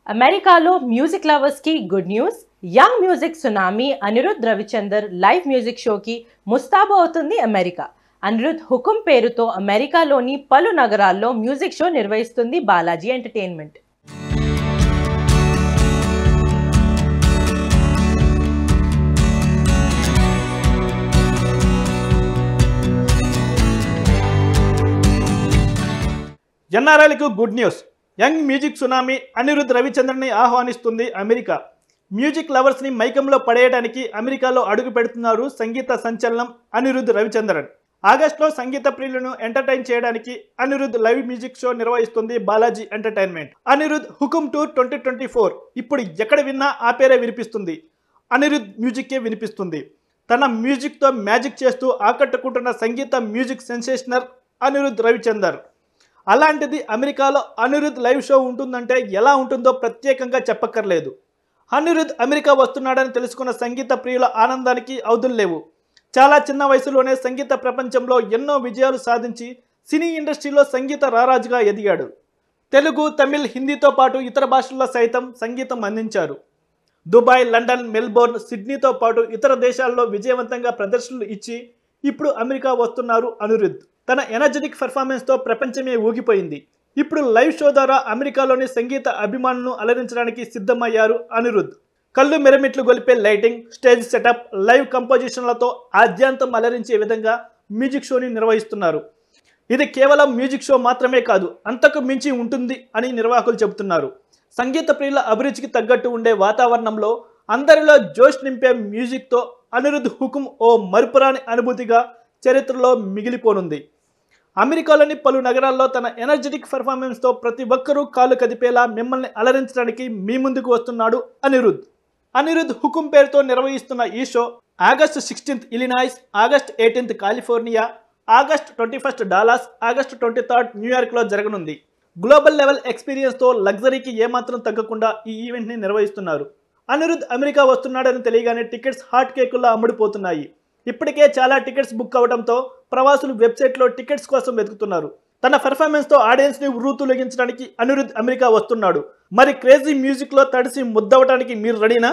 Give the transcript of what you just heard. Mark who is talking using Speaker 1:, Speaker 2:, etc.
Speaker 1: అమెరికాలో music lovers కి good news. Young music tsunami Anirudh Ravichander live music షోకి ముస్తాబు అవుతుంది అమెరికా. అనిరుద్ హుకుం పేరుతో అమెరికాలోని పలు నగరాల్లో మ్యూజిక్ షో నిర్వహిస్తుంది బాలాజీ ఎంటర్టైన్మెంట్.
Speaker 2: ఎన్ఆర్ఐలకు good news. Young music tsunami Anirudh రవిచంద్రన్ని ఆహ్వానిస్తుంది అమెరికా. మ్యూజిక్ లవర్స్ని మైకంలో పడేయడానికి అమెరికాలో అడుగు పెడుతున్నారు సంగీత సంచలనం అనిరుద్ రవిచంద్రన్. ఆగస్టులో సంగీత ప్రియులను ఎంటర్టైన్ చేయడానికి అనిరుద్ లైవ్ మ్యూజిక్ షో నిర్వహిస్తుంది బాలాజీ ఎంటర్టైన్మెంట్. అనిరుద్ హుకుం టూర్ 2024 ఇప్పుడు ఎక్కడ విన్నా ఆ పేరే వినిపిస్తుంది. అనిరుద్ మ్యూజిక్కే వినిపిస్తుంది. తన మ్యూజిక్తో మ్యాజిక్ చేస్తూ ఆకట్టుకుంటున్న సంగీత మ్యూజిక్ సెన్సేషనర్ అనిరుద్ రవిచందర్. అలాంటిది అమెరికాలో అనిరుద్ లైవ్ షో ఉంటుందంటే ఎలా ఉంటుందో ప్రత్యేకంగా చెప్పక్కర్లేదు. అనిరుద్ అమెరికా వస్తున్నాడని తెలుసుకున్న సంగీత ప్రియుల ఆనందానికి అవధులు లేవు. చాలా చిన్న వయసులోనే సంగీత ప్రపంచంలో ఎన్నో విజయాలు సాధించి సినీ ఇండస్ట్రీలో సంగీత రారాజుగా ఎదిగాడు. తెలుగు, తమిళ్, హిందీతో పాటు ఇతర భాషల్లో సైతం సంగీతం అందించారు. దుబాయ్, లండన్, మెల్బోర్న్, సిడ్నీతో పాటు ఇతర దేశాల్లో విజయవంతంగా ప్రదర్శనలు ఇచ్చి ఇప్పుడు అమెరికా వస్తున్నారు అనిరుద్. తన ఎనర్జెటిక్ పెర్ఫార్మెన్స్తో ప్రపంచమే ఊగిపోయింది. ఇప్పుడు లైవ్ షో ద్వారా అమెరికాలోని సంగీత అభిమానులను అలరించడానికి సిద్ధమయ్యారు అనిరుద్. కళ్ళు మిరమిట్లు గొలిపే లైటింగ్, స్టేజ్ సెటప్, లైవ్ కంపోజిషన్లతో ఆద్యాంతం అలరించే విధంగా మ్యూజిక్ షోని నిర్వహిస్తున్నారు. ఇది కేవలం మ్యూజిక్ షో మాత్రమే కాదు, అంతకు మించి ఉంటుంది అని నిర్వాహకులు చెబుతున్నారు. సంగీత ప్రియుల అభిరుచికి తగ్గట్టు ఉండే వాతావరణంలో అందరిలో జోష్ నింపే మ్యూజిక్తో అనిరుద్ హుకుం ఓ మరుపురాని అనుభూతిగా చరిత్రలో మిగిలిపోనుంది. అమెరికాలోని పలు నగరాల్లో తన ఎనర్జెటిక్ పెర్ఫార్మెన్స్తో ప్రతి ఒక్కరూ కాలు కదిపేలా మిమ్మల్ని అలరించడానికి మీ ముందుకు వస్తున్నాడు అనిరుద్. అనిరుద్ హుకుం పేరుతో నిర్వహిస్తున్న ఈ show August 16 Illinois, August 18 California, August 21 Dallas, August 23 న్యూయార్క్లో జరగనుంది. గ్లోబల్ లెవెల్ ఎక్స్పీరియన్స్తో లగ్జరీకి ఏమాత్రం తగ్గకుండా ఈ ఈవెంట్ని నిర్వహిస్తున్నారు. అనిరుద్ అమెరికా వస్తున్నాడని తెలియగానే టికెట్స్ హాట్ కేకుల్లో అమ్ముడుపోతున్నాయి. ఇప్పటికే చాలా టికెట్స్ బుక్ అవడంతో ప్రవాసులు వెబ్సైట్లో టికెట్స్ కోసం వెతుకుతున్నారు. తన పెర్ఫార్మెన్స్తో ఆడియన్స్ని ఉర్రూతూలగించడానికి అనిరుద్ అమెరికా వస్తున్నాడు. మరి క్రేజీ మ్యూజిక్లో తడిసి ముద్దవటానికి మీరు రెడీనా?